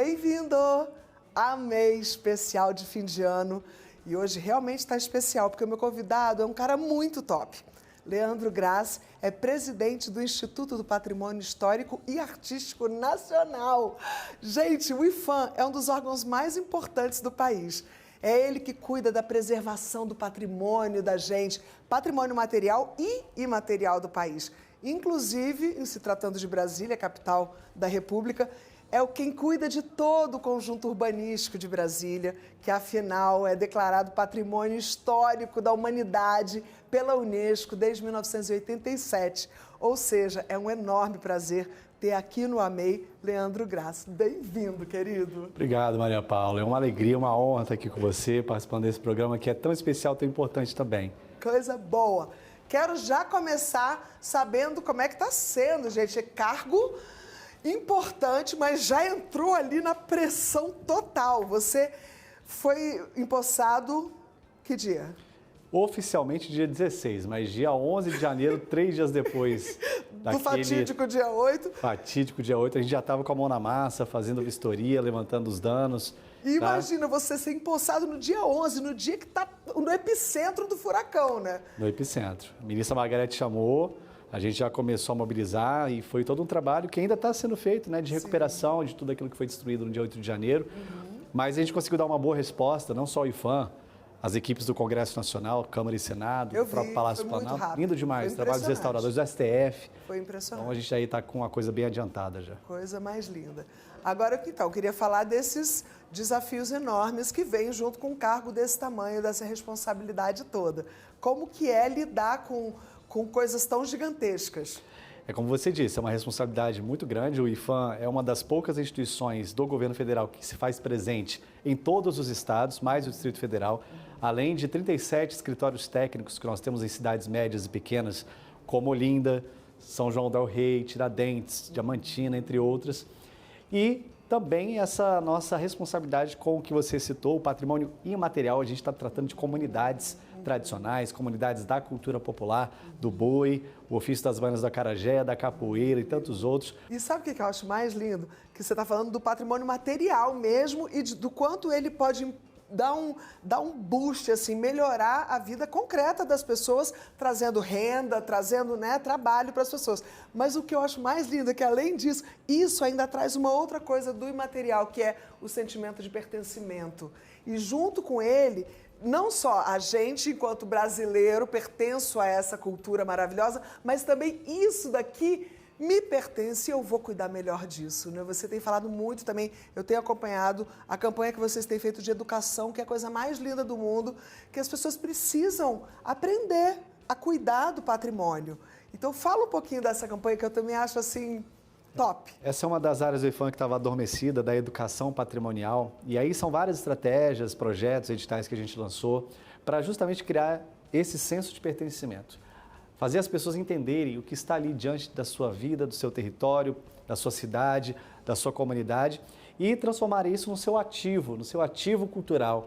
Bem-vindo! Amei especial de fim de ano e hoje realmente está especial porque o meu convidado é um cara muito top. Leandro Grass é presidente do Instituto do Patrimônio Histórico e Artístico Nacional. Gente, o IPHAN é um dos órgãos mais importantes do país. É ele que cuida da preservação do patrimônio da gente, patrimônio material e imaterial do país. Inclusive, em se tratando de Brasília, capital da República, é quem cuida de todo o conjunto urbanístico de Brasília, que afinal é declarado Patrimônio Histórico da Humanidade pela Unesco desde 1987. Ou seja, é um enorme prazer ter aqui no AMEI Leandro Grass. Bem-vindo, querido. Obrigado, Maria Paula. É uma alegria, uma honra estar aqui com você, participando desse programa que é tão especial, tão importante também. Coisa boa. Quero já começar sabendo como é que está sendo, gente. É cargo importante, mas já entrou ali na pressão total. Você foi empossado que dia? Oficialmente dia 16, mas dia 11 de janeiro, 3 dias depois do fatídico dia 8. Fatídico dia 8, a gente já estava com a mão na massa, fazendo vistoria, levantando os danos. E imagina você ser empossado no dia 11, no dia que está no epicentro do furacão, né? No epicentro. A ministra Margarete chamou, a gente já começou a mobilizar e foi todo um trabalho que ainda está sendo feito, né, de recuperação de tudo aquilo que foi destruído no dia 8 de janeiro. Mas a gente conseguiu dar uma boa resposta, não só o IPHAN, as equipes do Congresso Nacional, Câmara e Senado, o próprio Palácio Planalto. Lindo demais, trabalho dos restauradores do STF. Foi impressionante. Então a gente aí está com uma coisa bem adiantada já. Coisa mais linda. Agora, então, eu queria falar desses desafios enormes que vêm junto com um cargo desse tamanho, dessa responsabilidade toda. Como que é lidar com coisas tão gigantescas? É como você disse, é uma responsabilidade muito grande. O IPHAN é uma das poucas instituições do governo federal que se faz presente em todos os estados, mais o Distrito Federal, além de 37 escritórios técnicos que nós temos em cidades médias e pequenas, como Olinda, São João del Rei, Tiradentes, Diamantina, entre outras. E também essa nossa responsabilidade com o que você citou, o patrimônio imaterial. A gente está tratando de comunidades tradicionais, comunidades da cultura popular, do boi, o ofício das bandas da acarajé, da capoeira e tantos outros. E sabe o que eu acho mais lindo? Que você está falando do patrimônio material mesmo e do quanto ele pode dar um boost, assim, melhorar a vida concreta das pessoas, trazendo renda, trazendo, né, trabalho para as pessoas. Mas o que eu acho mais lindo é que, além disso, isso ainda traz uma outra coisa do imaterial, que é o sentimento de pertencimento. E junto com ele, não só a gente, enquanto brasileiro, pertenço a essa cultura maravilhosa, mas também isso daqui me pertence e eu vou cuidar melhor disso, né? Você tem falado muito também, eu tenho acompanhado a campanha que vocês têm feito de educação, que é a coisa mais linda do mundo, que as pessoas precisam aprender a cuidar do patrimônio. Então fala um pouquinho dessa campanha que eu também acho assim top. Essa é uma das áreas do IPHAN que estava adormecida, da educação patrimonial. E aí são várias estratégias, projetos, editais que a gente lançou para justamente criar esse senso de pertencimento. Fazer as pessoas entenderem o que está ali diante da sua vida, do seu território, da sua cidade, da sua comunidade e transformar isso no seu ativo cultural.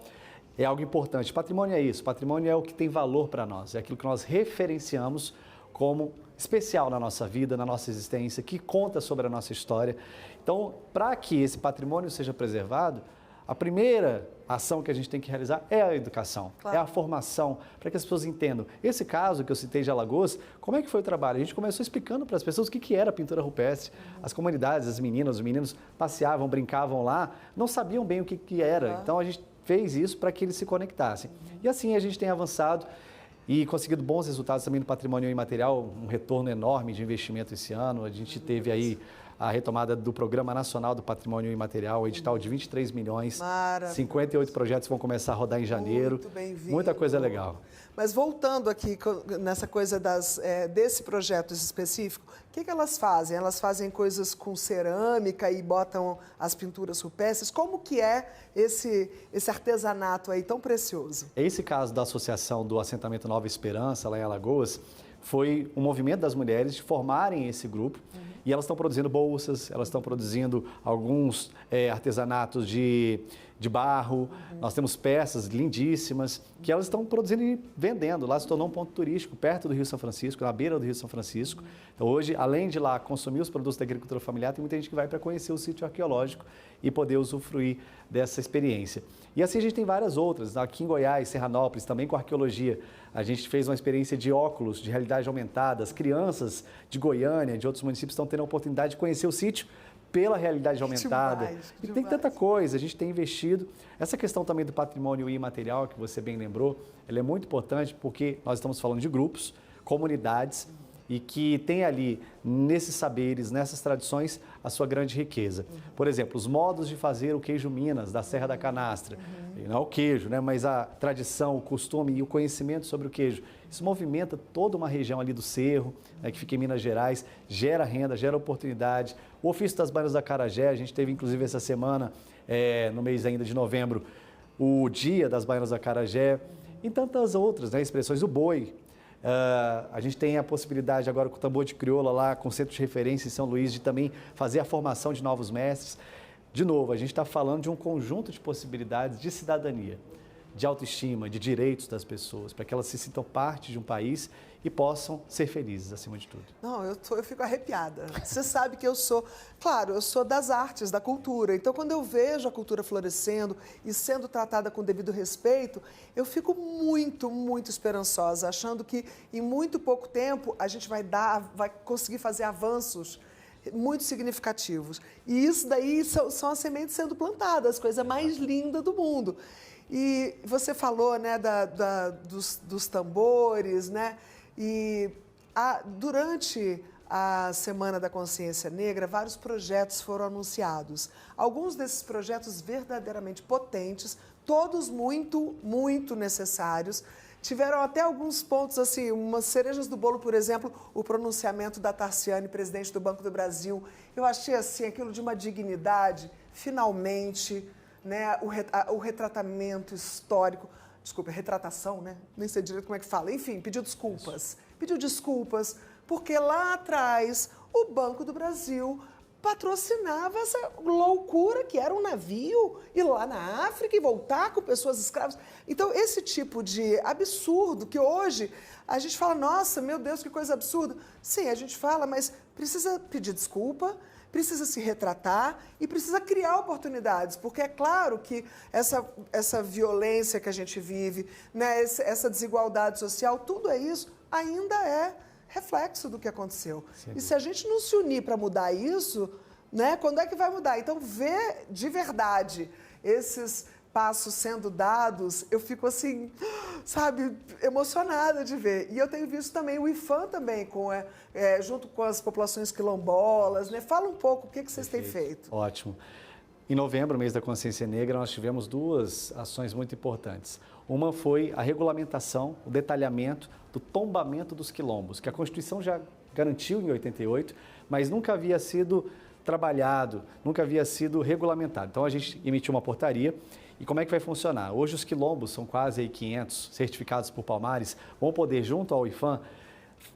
É algo importante. Patrimônio é isso, patrimônio é o que tem valor para nós, é aquilo que nós referenciamos como especial na nossa vida, na nossa existência, que conta sobre a nossa história. Então, para que esse patrimônio seja preservado, a primeira ação que a gente tem que realizar é a educação, claro. É a formação, para que as pessoas entendam. Esse caso que eu citei de Alagoas, como é que foi o trabalho? A gente começou explicando para as pessoas o que era a pintura rupestre. As comunidades, as meninas, os meninos passeavam, brincavam lá, não sabiam bem o que era. Então a gente fez isso para que eles se conectassem. E assim a gente tem avançado e conseguido bons resultados também no patrimônio imaterial, um retorno enorme de investimento esse ano. A gente teve aí a retomada do Programa Nacional do Patrimônio Imaterial, edital de 23 milhões, 58 projetos vão começar a rodar em janeiro. Muito bem-vindo. Muita coisa legal. Mas voltando aqui nessa coisa desse projeto específico, o que elas fazem? Elas fazem coisas com cerâmica e botam as pinturas rupestres? Como que é esse artesanato aí tão precioso? Esse caso da associação do assentamento Nova Esperança, lá em Alagoas, foi um movimento das mulheres de formarem esse grupo e elas estão produzindo bolsas, elas estão produzindo alguns artesanatos de de barro, nós temos peças lindíssimas que elas estão produzindo e vendendo. Lá se tornou um ponto turístico, perto do Rio São Francisco, na beira do Rio São Francisco. Então hoje, além de lá consumir os produtos da agricultura familiar, tem muita gente que vai para conhecer o sítio arqueológico e poder usufruir dessa experiência. E assim a gente tem várias outras, aqui em Goiás, Serranópolis, também com arqueologia. A gente fez uma experiência de óculos, de realidade aumentada. As crianças de Goiânia, de outros municípios, estão tendo a oportunidade de conhecer o sítio pela realidade aumentada. E tem tanta coisa, a gente tem investido. Essa questão também do patrimônio imaterial, que você bem lembrou, ela é muito importante porque nós estamos falando de grupos, comunidades, e que tem ali, nesses saberes, nessas tradições, a sua grande riqueza. Por exemplo, os modos de fazer o queijo Minas, da Serra da Canastra. Não é o queijo, né, mas a tradição, o costume e o conhecimento sobre o queijo. Isso movimenta toda uma região ali do Cerro, né, que fica em Minas Gerais, gera renda, gera oportunidade. O ofício das baianas do acarajé, a gente teve inclusive essa semana, no mês ainda de novembro, o dia das baianas do acarajé, e tantas outras, né, expressões, o boi. A gente tem a possibilidade agora com o tambor de crioula lá, com o centro de referência em São Luís, de também fazer a formação de novos mestres. De novo, a gente está falando de um conjunto de possibilidades de cidadania, de autoestima, de direitos das pessoas, para que elas se sintam parte de um país e possam ser felizes, acima de tudo. Não, eu fico arrepiada. Você sabe que eu sou das artes, da cultura. Então, quando eu vejo a cultura florescendo e sendo tratada com devido respeito, eu fico muito, muito esperançosa, achando que em muito pouco tempo a gente vai conseguir fazer avanços muito significativos. E isso daí são as sementes sendo plantadas, coisa mais linda do mundo. E você falou, né, dos tambores, né? E durante a Semana da Consciência Negra, vários projetos foram anunciados. Alguns desses projetos verdadeiramente potentes, todos muito, muito necessários. Tiveram até alguns pontos, assim, umas cerejas do bolo, por exemplo, o pronunciamento da Tarciane, presidente do Banco do Brasil. Eu achei, assim, aquilo de uma dignidade, finalmente, né, o retratamento histórico, desculpa, retratação, né? Nem sei direito como é que fala. Enfim, pediu desculpas. Pediu desculpas, porque lá atrás o Banco do Brasil patrocinava essa loucura que era um navio ir lá na África e voltar com pessoas escravas. Então, esse tipo de absurdo que hoje a gente fala, nossa, meu Deus, que coisa absurda. Sim, a gente fala, mas precisa pedir desculpa, precisa se retratar e precisa criar oportunidades, porque é claro que essa violência que a gente vive, né, essa desigualdade social, tudo isso ainda é reflexo do que aconteceu. Sim. E se a gente não se unir para mudar isso, né, quando é que vai mudar? Então, ver de verdade esses passos sendo dados, eu fico assim, sabe, emocionada de ver. E eu tenho visto também o IPHAN também, junto com as populações quilombolas, né? Fala um pouco o que vocês têm feito. Ótimo. Em novembro, mês da Consciência Negra, nós tivemos duas ações muito importantes. Uma foi a regulamentação, o detalhamento do tombamento dos quilombos, que a Constituição já garantiu em 88, mas nunca havia sido trabalhado, nunca havia sido regulamentado. Então, a gente emitiu uma portaria. E como é que vai funcionar? Hoje os quilombos, são quase aí 500, certificados por Palmares, vão poder, junto ao IPHAN,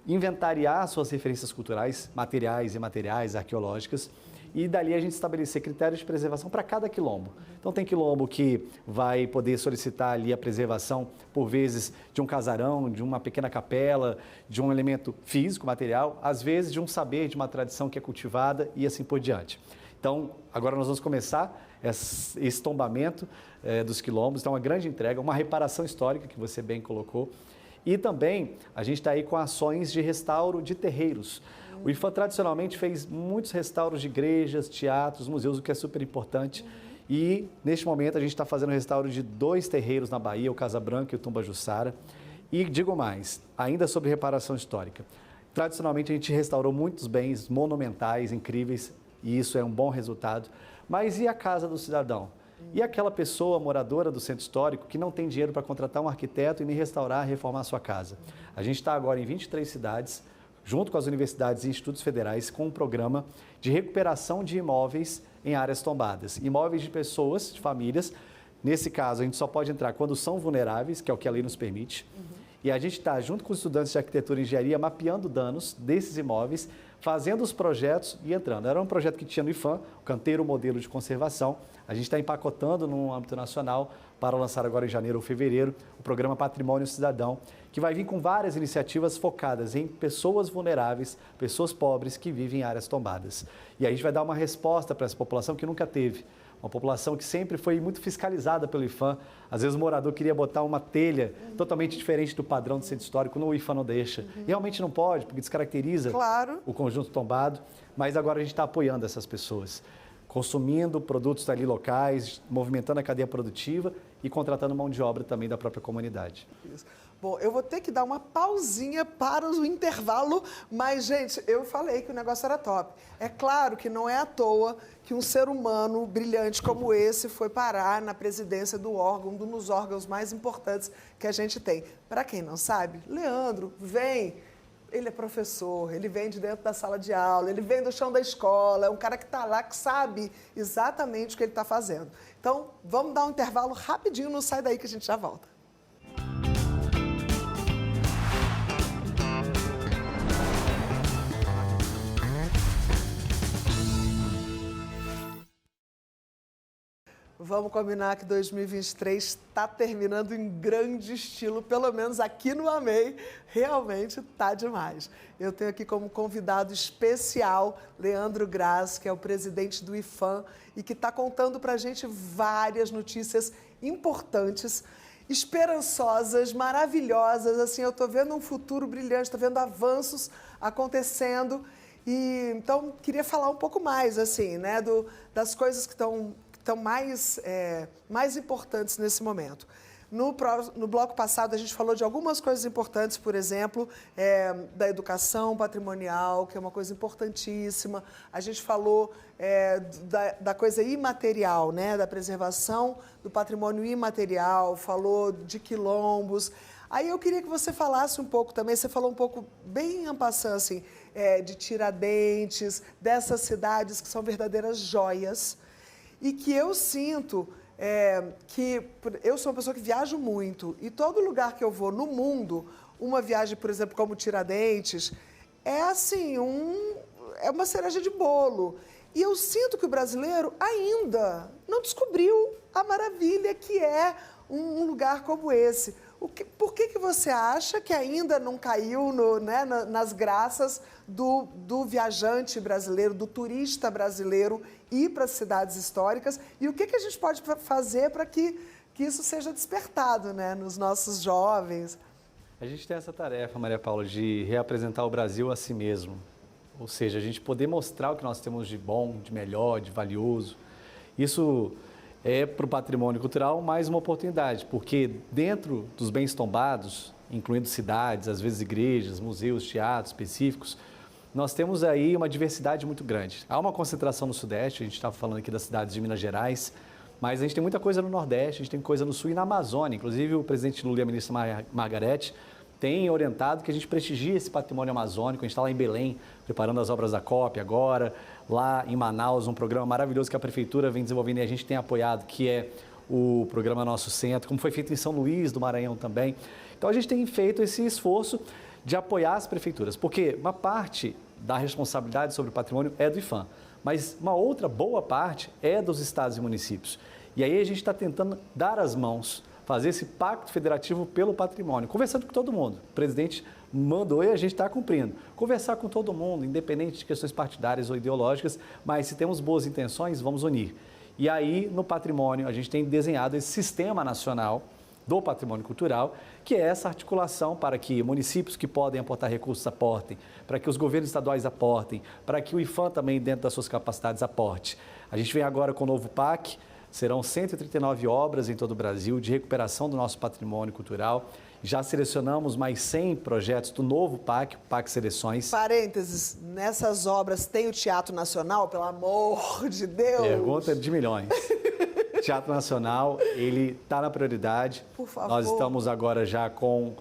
inventariar suas referências culturais, materiais e imateriais, arqueológicas, e dali a gente estabelecer critérios de preservação para cada quilombo. Então tem quilombo que vai poder solicitar ali a preservação, por vezes, de um casarão, de uma pequena capela, de um elemento físico, material, às vezes de um saber, de uma tradição que é cultivada e assim por diante. Então, agora nós vamos começar esse tombamento dos quilombos, então uma grande entrega, uma reparação histórica que você bem colocou. E também a gente está aí com ações de restauro de terreiros. O IPHAN tradicionalmente fez muitos restauros de igrejas, teatros, museus, o que é super importante. E neste momento a gente está fazendo o restauro de 2 terreiros na Bahia, o Casa Branca e o Tumbajuçara. E digo mais, ainda sobre reparação histórica. Tradicionalmente a gente restaurou muitos bens monumentais, incríveis, e isso é um bom resultado. Mas e a casa do cidadão? E aquela pessoa moradora do centro histórico que não tem dinheiro para contratar um arquiteto e nem restaurar, reformar a sua casa? A gente está agora em 23 cidades, junto com as universidades e institutos federais, com um programa de recuperação de imóveis em áreas tombadas. Imóveis de pessoas, de famílias. Nesse caso, a gente só pode entrar quando são vulneráveis, que é o que a lei nos permite. E a gente está, junto com os estudantes de arquitetura e engenharia, mapeando danos desses imóveis, fazendo os projetos e entrando. Era um projeto que tinha no IPHAN, o Canteiro Modelo de Conservação. A gente está empacotando no âmbito nacional para lançar agora em janeiro ou fevereiro o programa Patrimônio Cidadão, que vai vir com várias iniciativas focadas em pessoas vulneráveis, pessoas pobres que vivem em áreas tombadas. E aí a gente vai dar uma resposta para essa população que nunca teve. Uma população que sempre foi muito fiscalizada pelo IPHAN. Às vezes o morador queria botar uma telha totalmente diferente do padrão do centro histórico, no IPHAN não deixa. E realmente não pode, porque descaracteriza o conjunto tombado. Mas agora a gente está apoiando essas pessoas, consumindo produtos ali locais, movimentando a cadeia produtiva e contratando mão de obra também da própria comunidade. Isso. Bom, eu vou ter que dar uma pausinha para o intervalo, mas, gente, eu falei que o negócio era top. É claro que não é à toa que um ser humano brilhante como esse foi parar na presidência do órgão, um dos órgãos mais importantes que a gente tem. Para quem não sabe, Leandro vem... Ele é professor, ele vem de dentro da sala de aula, ele vem do chão da escola, é um cara que está lá, que sabe exatamente o que ele está fazendo. Então, vamos dar um intervalo rapidinho, não sai daí que a gente já volta. Vamos combinar que 2023 está terminando em grande estilo, pelo menos aqui no AMEI, realmente está demais. Eu tenho aqui como convidado especial Leandro Graz, que é o presidente do IPHAN e que está contando para a gente várias notícias importantes, esperançosas, maravilhosas. Assim, eu estou vendo um futuro brilhante, estou vendo avanços acontecendo e então queria falar um pouco mais, assim, né, das coisas que estão mais importantes nesse momento. No bloco passado, a gente falou de algumas coisas importantes, por exemplo, da educação patrimonial, que é uma coisa importantíssima. A gente falou da coisa imaterial, né? Da preservação do patrimônio imaterial, falou de quilombos. Aí eu queria que você falasse um pouco também, você falou um pouco bem en passant, assim, de Tiradentes, dessas cidades que são verdadeiras joias, e que eu sinto que eu sou uma pessoa que viajo muito e todo lugar que eu vou no mundo, uma viagem, por exemplo, como Tiradentes, é assim, é uma cereja de bolo. E eu sinto que o brasileiro ainda não descobriu a maravilha que é um lugar como esse. Por que você acha que ainda não caiu nas graças do viajante brasileiro, do turista brasileiro ir para as cidades históricas? E o que a gente pode fazer para que isso seja despertado, né, nos nossos jovens? A gente tem essa tarefa, Maria Paula, de reapresentar o Brasil a si mesmo. Ou seja, a gente poder mostrar o que nós temos de bom, de melhor, de valioso. Isso é para o patrimônio cultural mais uma oportunidade, porque dentro dos bens tombados, incluindo cidades, às vezes igrejas, museus, teatros específicos, nós temos aí uma diversidade muito grande. Há uma concentração no Sudeste, a gente estava falando aqui das cidades de Minas Gerais, mas a gente tem muita coisa no Nordeste, a gente tem coisa no Sul e na Amazônia. Inclusive o presidente Lula e a ministra Margarete têm orientado que a gente prestigie esse patrimônio amazônico. A gente está lá em Belém, preparando as obras da COP agora, lá em Manaus, um programa maravilhoso que a Prefeitura vem desenvolvendo e a gente tem apoiado, que é o programa Nosso Centro, como foi feito em São Luís do Maranhão também. Então a gente tem feito esse esforço de apoiar as prefeituras, porque uma parte da responsabilidade sobre o patrimônio é do IPHAN, mas uma outra boa parte é dos estados e municípios. E aí a gente está tentando dar as mãos, fazer esse pacto federativo pelo patrimônio, conversando com todo mundo. O presidente mandou e a gente está cumprindo. Conversar com todo mundo, independente de questões partidárias ou ideológicas, mas se temos boas intenções, vamos unir. E aí, no patrimônio, a gente tem desenhado esse sistema nacional do patrimônio cultural, que é essa articulação para que municípios que podem aportar recursos aportem, para que os governos estaduais aportem, para que o IPHAN também, dentro das suas capacidades, aporte. A gente vem agora com o novo PAC, serão 139 obras em todo o Brasil de recuperação do nosso patrimônio cultural. Já selecionamos mais 100 projetos do novo PAC, o PAC Seleções. Parênteses, nessas obras tem o Teatro Nacional, pelo amor de Deus? Pergunta de milhões. Teatro Nacional, ele está na prioridade. Por favor. Nós estamos agora já com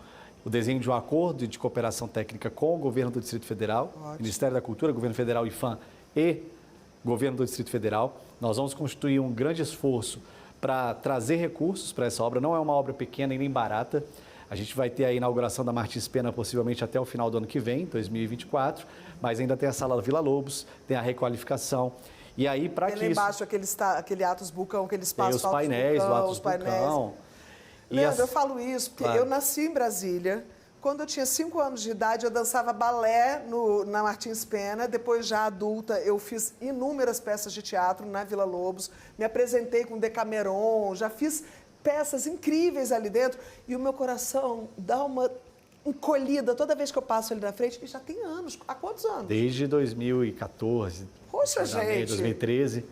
o desenho de um acordo de cooperação técnica com o governo do Distrito Federal, Ótimo. Ministério da Cultura, Governo Federal, IPHAN e Governo do Distrito Federal. Nós vamos constituir um grande esforço para trazer recursos para essa obra. Não é uma obra pequena e nem barata. A gente vai ter a inauguração da Martins Pena possivelmente até o final do ano que vem, 2024, mas ainda tem a Sala Vila Lobos, tem a requalificação. E aí, para que isso... embaixo, aquele Atos Bulcão, aquele espaço... Tem os painéis do Atos Bulcão. Leandro, eu falo isso porque eu nasci em Brasília. Quando eu tinha 5 anos de idade, eu dançava balé na Martins Pena. Depois, já adulta, eu fiz inúmeras peças de teatro na Vila Lobos. Me apresentei com Decameron, já fiz peças incríveis ali dentro. E o meu coração dá uma encolhida toda vez que eu passo ali na frente. E já tem anos. Há quantos anos? Desde 2014. Poxa, gente! 2013.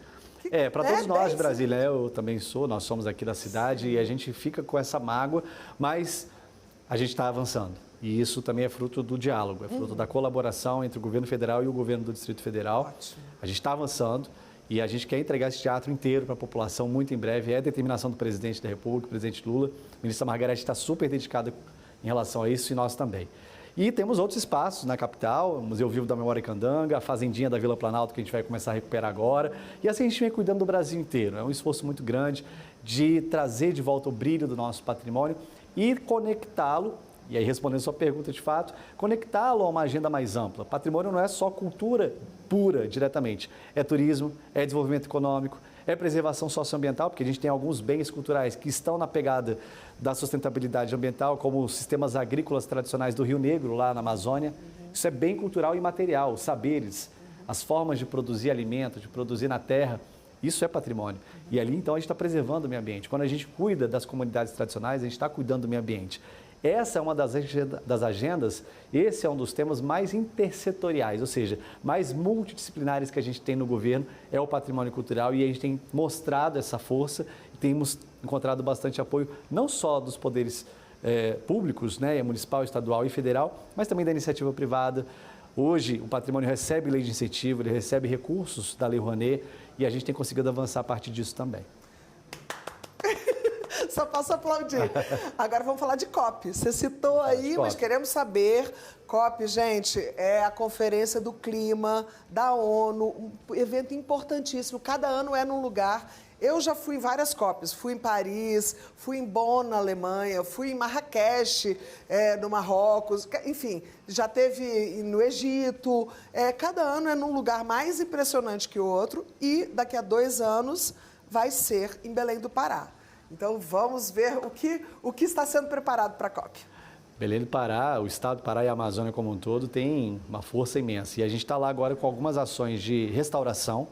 Para todos nós de Brasília, eu também sou, nós somos aqui da cidade. Sim. E a gente fica com essa mágoa, mas... a gente está avançando e isso também é fruto do diálogo, é fruto da colaboração entre o governo federal e o governo do Distrito Federal. Ótimo. A gente está avançando e a gente quer entregar esse teatro inteiro para a população muito em breve. É a determinação do presidente da República, o presidente Lula. A ministra Margarete está super dedicada em relação a isso e nós também. E temos outros espaços na capital, o Museu Vivo da Memória Candanga, a Fazendinha da Vila Planalto, que a gente vai começar a recuperar agora. E assim a gente vem cuidando do Brasil inteiro. É um esforço muito grande de trazer de volta o brilho do nosso patrimônio e conectá-lo, e aí respondendo a sua pergunta de fato, conectá-lo a uma agenda mais ampla. Patrimônio não é só cultura pura, diretamente. É turismo, é desenvolvimento econômico, é preservação socioambiental, porque a gente tem alguns bens culturais que estão na pegada da sustentabilidade ambiental, como os sistemas agrícolas tradicionais do Rio Negro, lá na Amazônia. Isso é bem cultural e material, os saberes, as formas de produzir alimento, de produzir na terra. Isso é patrimônio. E ali, então, a gente está preservando o meio ambiente. Quando a gente cuida das comunidades tradicionais, a gente está cuidando do meio ambiente. Essa é uma das agendas, esse é um dos temas mais intersetoriais, ou seja, mais multidisciplinares que a gente tem no governo, é o patrimônio cultural, e a gente tem mostrado essa força e temos encontrado bastante apoio, não só dos poderes públicos, né, municipal, estadual e federal, mas também da iniciativa privada. Hoje, o patrimônio recebe lei de incentivo, ele recebe recursos da Lei Rouanet e a gente tem conseguido avançar a partir disso também. Só posso aplaudir. Agora vamos falar de COP. Você citou aí, mas queremos saber. COP, gente, é a Conferência do Clima da ONU, um evento importantíssimo. Cada ano é num lugar. Eu já fui em várias COPs. Fui em Paris, fui em Bonn, na Alemanha, fui em Marrakech, no Marrocos. Enfim, já teve no Egito. Cada ano é num lugar mais impressionante que o outro. E daqui a 2 anos vai ser em Belém do Pará. Então, vamos ver o que está sendo preparado para a COP. Belém do Pará, o estado do Pará e a Amazônia como um todo tem uma força imensa. E a gente está lá agora com algumas ações de restauração,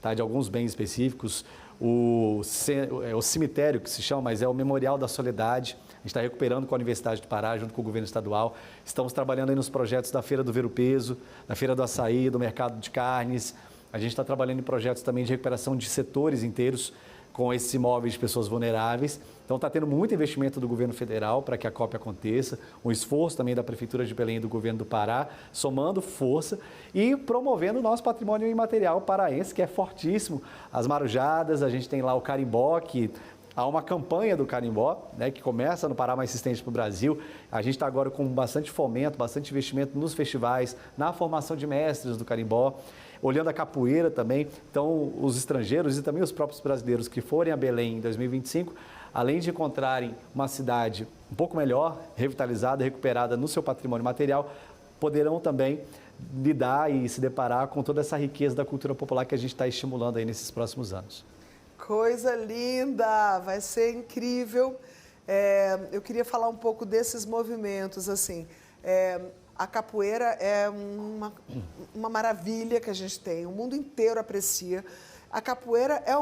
tá, de alguns bens específicos. O cemitério, que se chama, mas é o Memorial da Soledade. A gente está recuperando com a Universidade do Pará, junto com o governo estadual. Estamos trabalhando aí nos projetos da Feira do Ver o Peso, da Feira do Açaí, do Mercado de Carnes. A gente está trabalhando em projetos também de recuperação de setores inteiros, com esses imóveis de pessoas vulneráveis. Então, está tendo muito investimento do governo federal para que a COP aconteça, um esforço também da Prefeitura de Belém e do governo do Pará, somando força e promovendo o nosso patrimônio imaterial paraense, que é fortíssimo. As marujadas, a gente tem lá o carimbó, que há uma campanha do carimbó, né, que começa no Pará, mas se estende para o Brasil. A gente está agora com bastante fomento, bastante investimento nos festivais, na formação de mestres do carimbó, olhando a capoeira também. Então, os estrangeiros e também os próprios brasileiros que forem a Belém em 2025, além de encontrarem uma cidade um pouco melhor, revitalizada, recuperada no seu patrimônio material, poderão também lidar e se deparar com toda essa riqueza da cultura popular que a gente está estimulando aí nesses próximos anos. Coisa linda! Vai ser incrível. Eu queria falar um pouco desses movimentos, assim. A capoeira é uma maravilha que a gente tem, o mundo inteiro aprecia. A capoeira é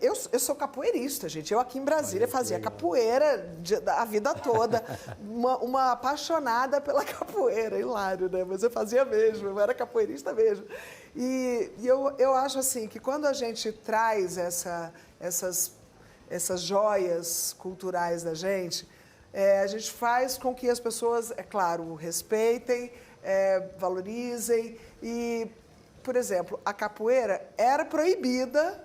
eu sou capoeirista, gente. Eu aqui em Brasília fazia capoeira a vida toda. Uma apaixonada pela capoeira, hilário, né? Mas eu fazia mesmo, eu era capoeirista mesmo. E eu acho assim que quando a gente traz essas joias culturais da gente, a gente faz com que as pessoas, é claro, respeitem, valorizem. E, por exemplo, a capoeira era proibida.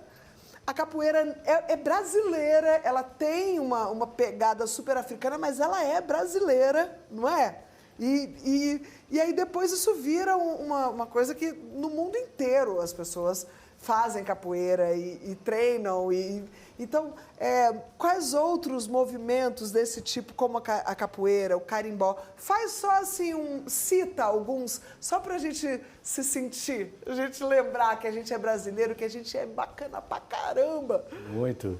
A capoeira é brasileira, ela tem uma pegada super africana, mas ela é brasileira, não é? E aí depois isso vira uma coisa que no mundo inteiro as pessoas fazem capoeira e treinam. Então, quais outros movimentos desse tipo, como a capoeira, o carimbó? Faz só assim, cita alguns, só para a gente se sentir, a gente lembrar que a gente é brasileiro, que a gente é bacana pra caramba. Muito.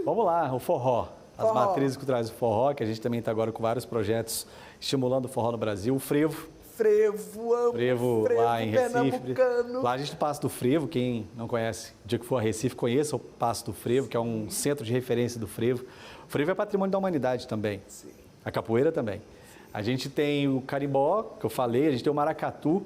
Vamos lá, o forró. As matrizes culturais do forró, que a gente também está agora com vários projetos estimulando o forró no Brasil. O frevo. Amo frevo lá em Recife. Pernambucano. Lá a gente passa do frevo, quem não conhece, o dia que for a Recife, conheça o Passo do Frevo, que é um centro de referência do frevo. O frevo é patrimônio da humanidade também. Sim. A capoeira também. A gente tem o carimbó, que eu falei, a gente tem o maracatu.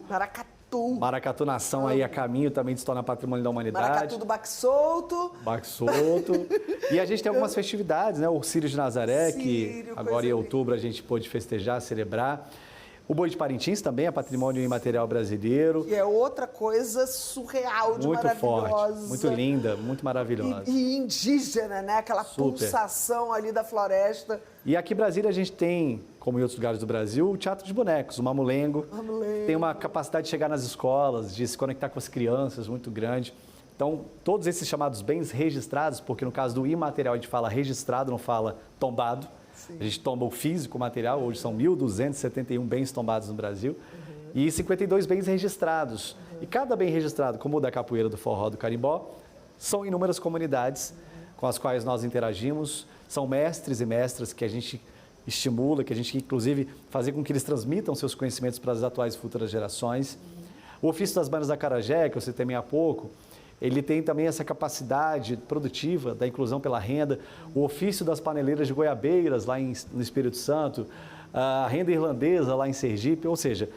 Maracatu nação aí a caminho também de se tornar patrimônio da humanidade. Maracatu do Baque Solto. Baque Solto. E a gente tem algumas festividades, né? O Círio de Nazaré, que agora em outubro a gente pôde festejar, celebrar. O Boi de Parintins também é patrimônio imaterial brasileiro. E é outra coisa surreal de maravilhosa. Muito forte, muito linda, muito maravilhosa. E indígena, né? Aquela pulsação ali da floresta. E aqui em Brasília a gente tem, como em outros lugares do Brasil, o Teatro de Bonecos, o Mamulengo. Tem uma capacidade de chegar nas escolas, de se conectar com as crianças muito grande. Então, todos esses chamados bens registrados, porque no caso do imaterial a gente fala registrado, não fala tombado. Sim. A gente tomba o físico, o material, hoje são 1.271 bens tombados no Brasil e 52 bens registrados. E cada bem registrado, como o da capoeira, do forró, do carimbó, são inúmeras comunidades com as quais nós interagimos, são mestres e mestras que a gente estimula, que a gente inclusive fazer com que eles transmitam seus conhecimentos para as atuais e futuras gerações. O ofício das bandas da acarajé, que eu citei há pouco, ele tem também essa capacidade produtiva da inclusão pela renda, o ofício das paneleiras de goiabeiras lá no Espírito Santo, a renda irlandesa lá em Sergipe, ou seja,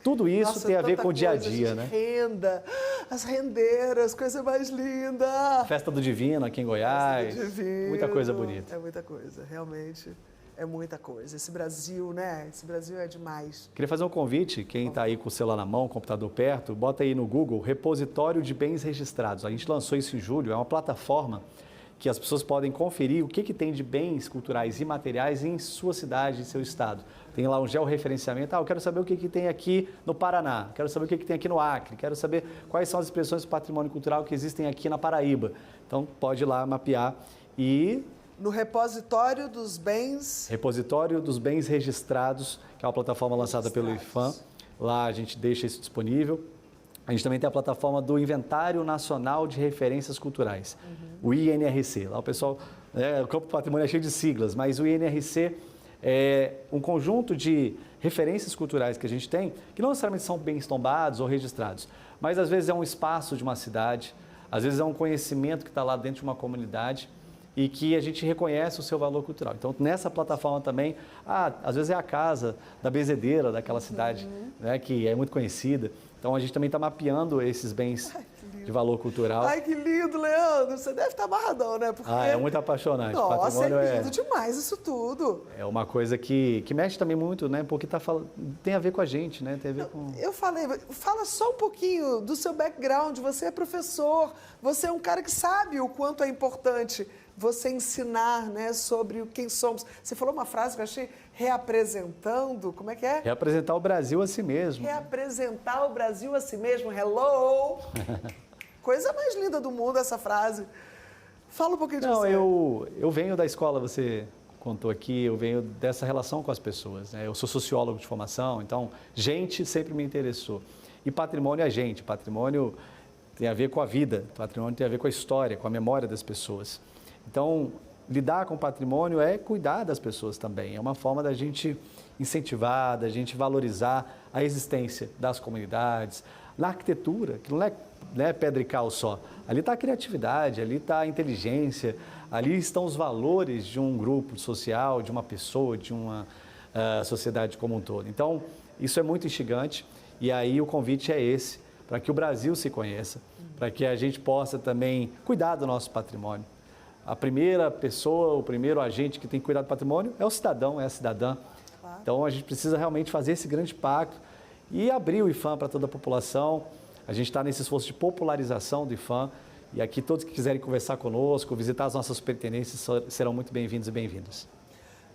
tudo isso tem a ver com o dia a dia, né? Renda, as rendeiras, coisa mais linda. Festa do Divino aqui em Goiás, muita coisa bonita. É muita coisa, realmente. É muita coisa. Esse Brasil, né? Esse Brasil é demais. Queria fazer um convite, quem está aí com o celular na mão, computador perto, bota aí no Google, Repositório de Bens Registrados. A gente lançou isso em julho, é uma plataforma que as pessoas podem conferir o que tem de bens culturais e materiais em sua cidade, em seu estado. Tem lá um georreferenciamento, eu quero saber o que tem aqui no Paraná, quero saber o que tem aqui no Acre, quero saber quais são as expressões do patrimônio cultural que existem aqui na Paraíba. Então, pode ir lá mapear e... No Repositório dos Bens... Repositório dos Bens Registrados, que é uma plataforma lançada pelo IPHAN. Lá a gente deixa isso disponível. A gente também tem a plataforma do Inventário Nacional de Referências Culturais, o INRC. Lá o pessoal, o campo do patrimônio é cheio de siglas, mas o INRC é um conjunto de referências culturais que a gente tem, que não necessariamente são bens tombados ou registrados, mas às vezes é um espaço de uma cidade, às vezes é um conhecimento que está lá dentro de uma comunidade, e que a gente reconhece o seu valor cultural. Então, nessa plataforma também, às vezes é a casa da benzedeira daquela cidade, né, que é muito conhecida. Então, a gente também está mapeando esses bens de valor cultural. Ai, que lindo, Leandro! Você deve estar amarradão, né? Porque... é muito apaixonante. Nossa, é lindo demais isso tudo. É uma coisa que mexe também muito, né? Porque tem a ver com a gente, né? Tem a ver com... Eu falei, fala só um pouquinho do seu background. Você é professor, você é um cara que sabe o quanto é importante você ensinar, né, sobre quem somos. Você falou uma frase que eu achei, reapresentando, como é que é? Reapresentar o Brasil a si mesmo. Reapresentar o Brasil a si mesmo, hello! Coisa mais linda do mundo essa frase. Fala um pouquinho de você. Eu venho da escola, você contou aqui, eu venho dessa relação com as pessoas, né? Eu sou sociólogo de formação, então gente sempre me interessou. E patrimônio é gente, patrimônio tem a ver com a vida, patrimônio tem a ver com a história, com a memória das pessoas. Então, lidar com o patrimônio é cuidar das pessoas também. É uma forma da gente incentivar, da gente valorizar a existência das comunidades. Na arquitetura, que não é pedra e cal só. Ali está a criatividade, ali está a inteligência, ali estão os valores de um grupo social, de uma pessoa, de uma sociedade como um todo. Então, isso é muito instigante e aí o convite é esse, para que o Brasil se conheça, para que a gente possa também cuidar do nosso patrimônio. A primeira pessoa, o primeiro agente que tem que cuidar do patrimônio é o cidadão, é a cidadã. Claro. Então, a gente precisa realmente fazer esse grande pacto e abrir o IPHAN para toda a população. A gente está nesse esforço de popularização do IPHAN e aqui todos que quiserem conversar conosco, visitar as nossas pertenências serão muito bem-vindos e bem-vindas.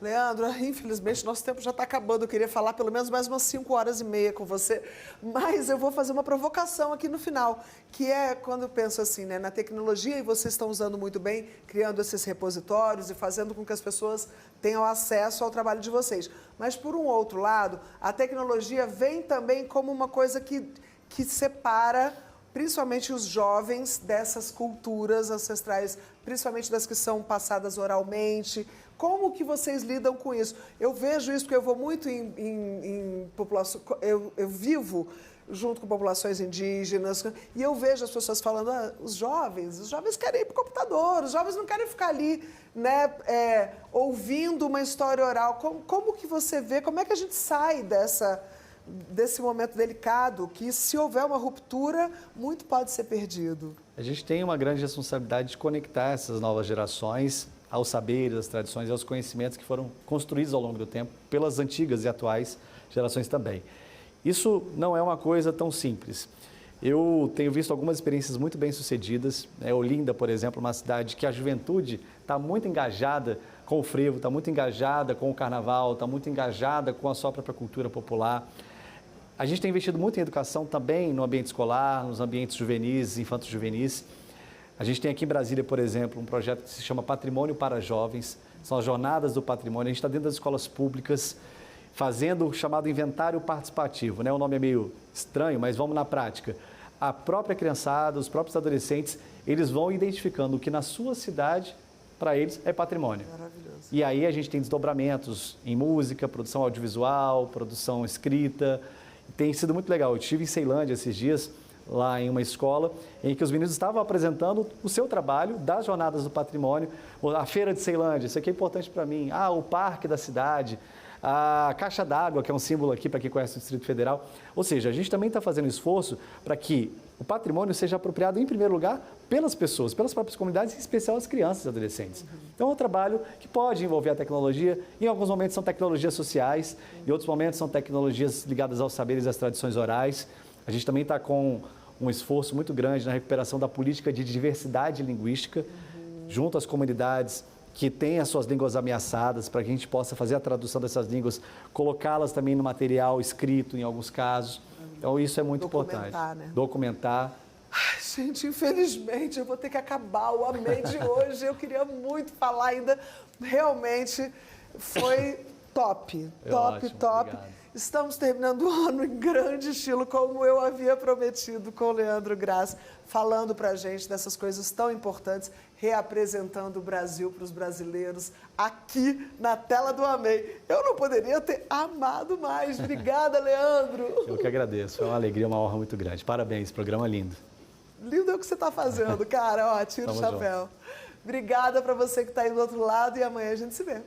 Leandro, infelizmente nosso tempo já está acabando. Eu queria falar pelo menos mais umas 5 horas e meia com você, mas eu vou fazer uma provocação aqui no final, que é quando eu penso assim, né, na tecnologia, e vocês estão usando muito bem, criando esses repositórios e fazendo com que as pessoas tenham acesso ao trabalho de vocês. Mas, por um outro lado, a tecnologia vem também como uma coisa que separa principalmente os jovens dessas culturas ancestrais, principalmente das que são passadas oralmente. Como que vocês lidam com isso? Eu vejo isso porque eu vou muito em população, eu vivo junto com populações indígenas, e eu vejo as pessoas falando, os jovens querem ir para o computador, os jovens não querem ficar ali, né, ouvindo uma história oral. Como que você vê, como é que a gente sai desse momento delicado, que se houver uma ruptura, muito pode ser perdido? A gente tem uma grande responsabilidade de conectar essas novas gerações aos saberes, às tradições e aos conhecimentos que foram construídos ao longo do tempo pelas antigas e atuais gerações também. Isso não é uma coisa tão simples. Eu tenho visto algumas experiências muito bem-sucedidas. Olinda, por exemplo, uma cidade que a juventude está muito engajada com o frevo, está muito engajada com o carnaval, está muito engajada com a sua própria cultura popular. A gente tem investido muito em educação também no ambiente escolar, nos ambientes juvenis, infantos juvenis. A gente tem aqui em Brasília, por exemplo, um projeto que se chama Patrimônio para Jovens. São as jornadas do patrimônio. A gente está dentro das escolas públicas, fazendo o chamado inventário participativo, né? O nome é meio estranho, mas vamos na prática. A própria criançada, os próprios adolescentes, eles vão identificando o que na sua cidade, para eles, é patrimônio. Maravilhoso. E aí a gente tem desdobramentos em música, produção audiovisual, produção escrita. Tem sido muito legal. Eu estive em Ceilândia esses dias, lá em uma escola, em que os meninos estavam apresentando o seu trabalho das jornadas do patrimônio, a feira de Ceilândia, isso aqui é importante para mim, o parque da cidade, a caixa d'água, que é um símbolo aqui para quem conhece o Distrito Federal. Ou seja, a gente também está fazendo esforço para que o patrimônio seja apropriado, em primeiro lugar, pelas pessoas, pelas próprias comunidades, em especial as crianças e adolescentes. Então, é um trabalho que pode envolver a tecnologia. Em alguns momentos são tecnologias sociais, em outros momentos são tecnologias ligadas aos saberes e às tradições orais. A gente também está com um esforço muito grande na recuperação da política de diversidade linguística, junto às comunidades que têm as suas línguas ameaçadas, para que a gente possa fazer a tradução dessas línguas, colocá-las também no material escrito, em alguns casos. Então, isso é muito importante. Né? Documentar. Ai, gente, infelizmente, eu vou ter que acabar o Amei de hoje. Eu queria muito falar ainda. Realmente foi top, top. Obrigado. Estamos terminando o ano em grande estilo, como eu havia prometido, com o Leandro Graça, falando para a gente dessas coisas tão importantes, reapresentando o Brasil para os brasileiros aqui na tela do Amei. Eu não poderia ter amado mais. Obrigada, Leandro. Eu que agradeço. Foi uma alegria, uma honra muito grande. Parabéns, programa lindo. Lindo é o que você está fazendo, cara. Ó, tira o chapéu. Obrigada para você que está aí do outro lado e amanhã a gente se vê.